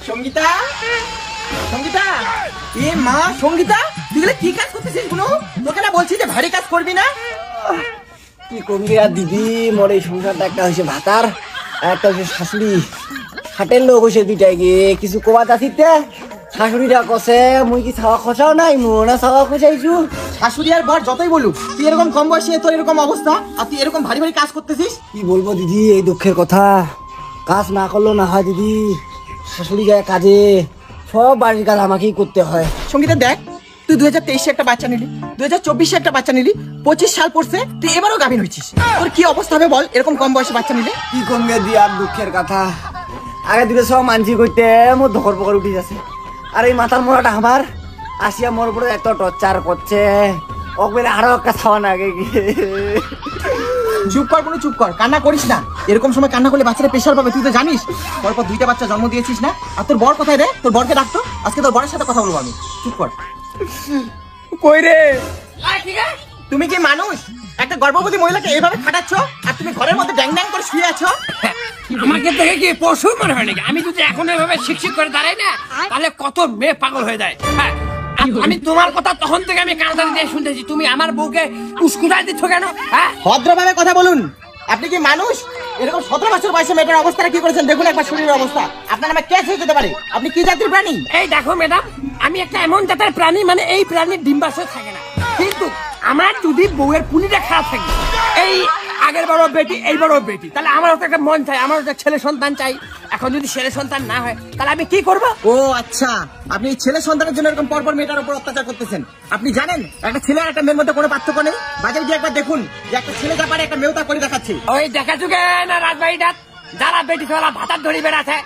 সঙ্গীতা, সঙ্গীতা, এ মা সঙ্গীতা, তুই কি কাজ করতেছিস? কোনো তোকে না বলছি যে ভারী কাজ করবি না? কি করবি আর দিদি, মোর এই সংসারটা একটা হয়েছে ভাতার আর একটা হচ্ছে শাশুড়ি। হাটের লোক হয়েছে দুইটাই গিয়ে কিছু কোবাত আসিতে শাশুড়িটা কষে মুই কি ছাওয়া খসাও নাই না ছাওয়া খসাইছু। শাশুড়ি আর বর যতই বলুক, তুই এরকম কম বয়সে তোর এরকম অবস্থা আর তুই এরকম ভারী ভারী কাজ করতেছিস। কি বলবো দিদি, এই দুঃখের কথা। কাজ না করলেও না হয় দিদি, শাশুড়ি যায় কাজে, সব বাড়ির কাজ আমাকেই করতে হয়। সঙ্গীতা দেখ, তুই 2023-এ একটা বাচ্চা নিলি, 2024-এ একটা বাচ্চা নিলি, 25 সাল পড়ছে, তুই এবারও গাভিন হয়েছিস। তোর কি অবস্থা হবে বল এরকম কম বয়সে বাচ্চা নিলে? কি কমবে দি আর দুঃখের কথা। আগে দিকে সব মানসি করতে মোর ধকর পকর উঠে যাচ্ছে, আর এই মাথার মোড়াটা আমার আসিয়া মোর উপরে এত টর্চার করছে, ওকে আরো একটা ছাওয়া না আগে গিয়ে। চুপ কর, কোনো চুপ কর, কান্না করিস না। এরকম সময় কান্না করলে বাচ্চারা প্রেশার পাবে, তুই তো জানিস। পরপর 2টা বাচ্চা জন্ম দিয়েছিস না। আর তোর বর কোথায় রে? তোর বরকে ডাকতো, আজকে তোর বরের সাথে কথা বলবো আমি। চুপ কর। কই রে? তুমি কি মানুষ? একটা গর্ভবতী মহিলাকে এইভাবে খাটাচ্ছ আর তুমি ঘরের মধ্যে ড্যাং ড্যাং করে শুয়ে আছো? আমাকে দেখে কি পশু মনে হয় নাকি? আমি যদি এখন এভাবে শিক্ষিত করে দাঁড়াই না, তাহলে কত মেয়ে পাগল হয়ে যায়। হ্যাঁ, আমি তোমার কথা তখন থেকে আমি কানদারি দিয়ে শুনতেছি, তুমি আমার বউকে উস্কুটাই দিচ্ছ কেন? হ্যাঁ, ভদ্রভাবে কথা বলুন। আপনি কি মানুষ? এরকম 17 বছর বয়সে মেয়েটার অবস্থাটা কি করেছেন দেখুন একবার, শরীরের অবস্থা। আপনার নামে কেস হয়ে যেতে পারে। আপনি কি জাতির প্রাণী? এই দেখো ম্যাডাম, আমি একটা এমন জাতের প্রাণী, মানে এই প্রাণীর ডিম্বাশয় থাকে না, কিন্তু আমার যদি বউয়ের পুলিটা খারাপ থাকে, এই আগের বারও বেটি এইবারও বেটি, তাহলে আমারও তো একটা মন চাই, আমারও একটা ছেলে সন্তান চাই। এখন যদি ছেলে সন্তান না হয় তাহলে আমি কি করবো? ও আচ্ছা, আপনি ছেলে সন্তানের জন্য এরকম পরপর মেয়েটার উপর অত্যাচার করতেছেন। আপনি জানেন একটা ছেলে আর একটা মেয়ের মধ্যে কোনো পার্থক্য নেই? বাজারে গিয়ে একবার দেখুন যে একটা ছেলে যা পারে একটা মেয়েও তা করে দেখাচ্ছে। ওই দেখা চুকে না রাজবাড়িটা যারা বেটি ফেলা ভাতার ধরি বেড়াচ্ছে।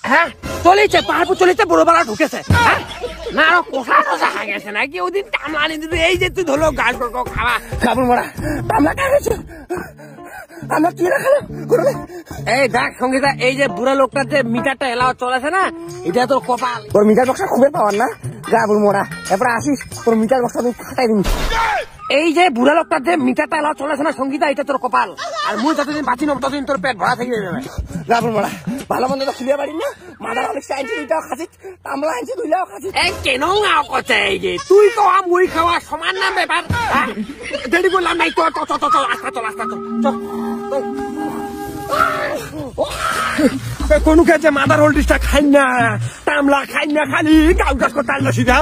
হ্যাঁ, চলেছে পাহাড়পুর চলেছে, বড় বেলা ঢুকেছে। হ্যাঁ না, আরো কোষা টোষা হয়ে গেছে নাকি? ওদিন টামলা নিয়ে দিল, এই যে তুই ধরলো গাছ খাওয়া খাবো মরা টামলা খাওয়া। আমরা কি রাখা? এই দেখ সঙ্গীতা, এই যে বুড়া লোকটার যে মিটারটা এলাও চলেছে না, এটা তোর কপাল। তোর মিটার বক্সটা খুবই পাওয়ার না গাবুর মোড়া, এরপরে আসিস তোর মিটার বক্সটা তুমি ফাটাই দিবি। এই যে বুড়া লোকটার যে মিটারটা এলাও চলেছে না সঙ্গীতা, এটা তোর কপাল। আর মুই যতদিন বাঁচি নেব ততদিন তোর পেট ভরা থেকে যাবে। গাবুর মোড়া ভালো মন্দ তো খুলিয়া পারি না, মাদার অনেক আনছি 2টাও খাচ্ছি, তামলা আনছি 2টাও খাচ্ছি। এই কেন নাও করছে? এই যে তুই খাওয়া মুই খাওয়া সমান না ব্যাপার। দেরি করলাম নাই, চল চল চল চল, আস্তা চল আস্তা চল চল। কোনো কাজে মাদার হোল্ডিসটা খাই না, তামলা খাই না, খালি গাউ গাছ করতে আনলো সিধা।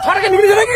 छोड़ के निकल जाएगी।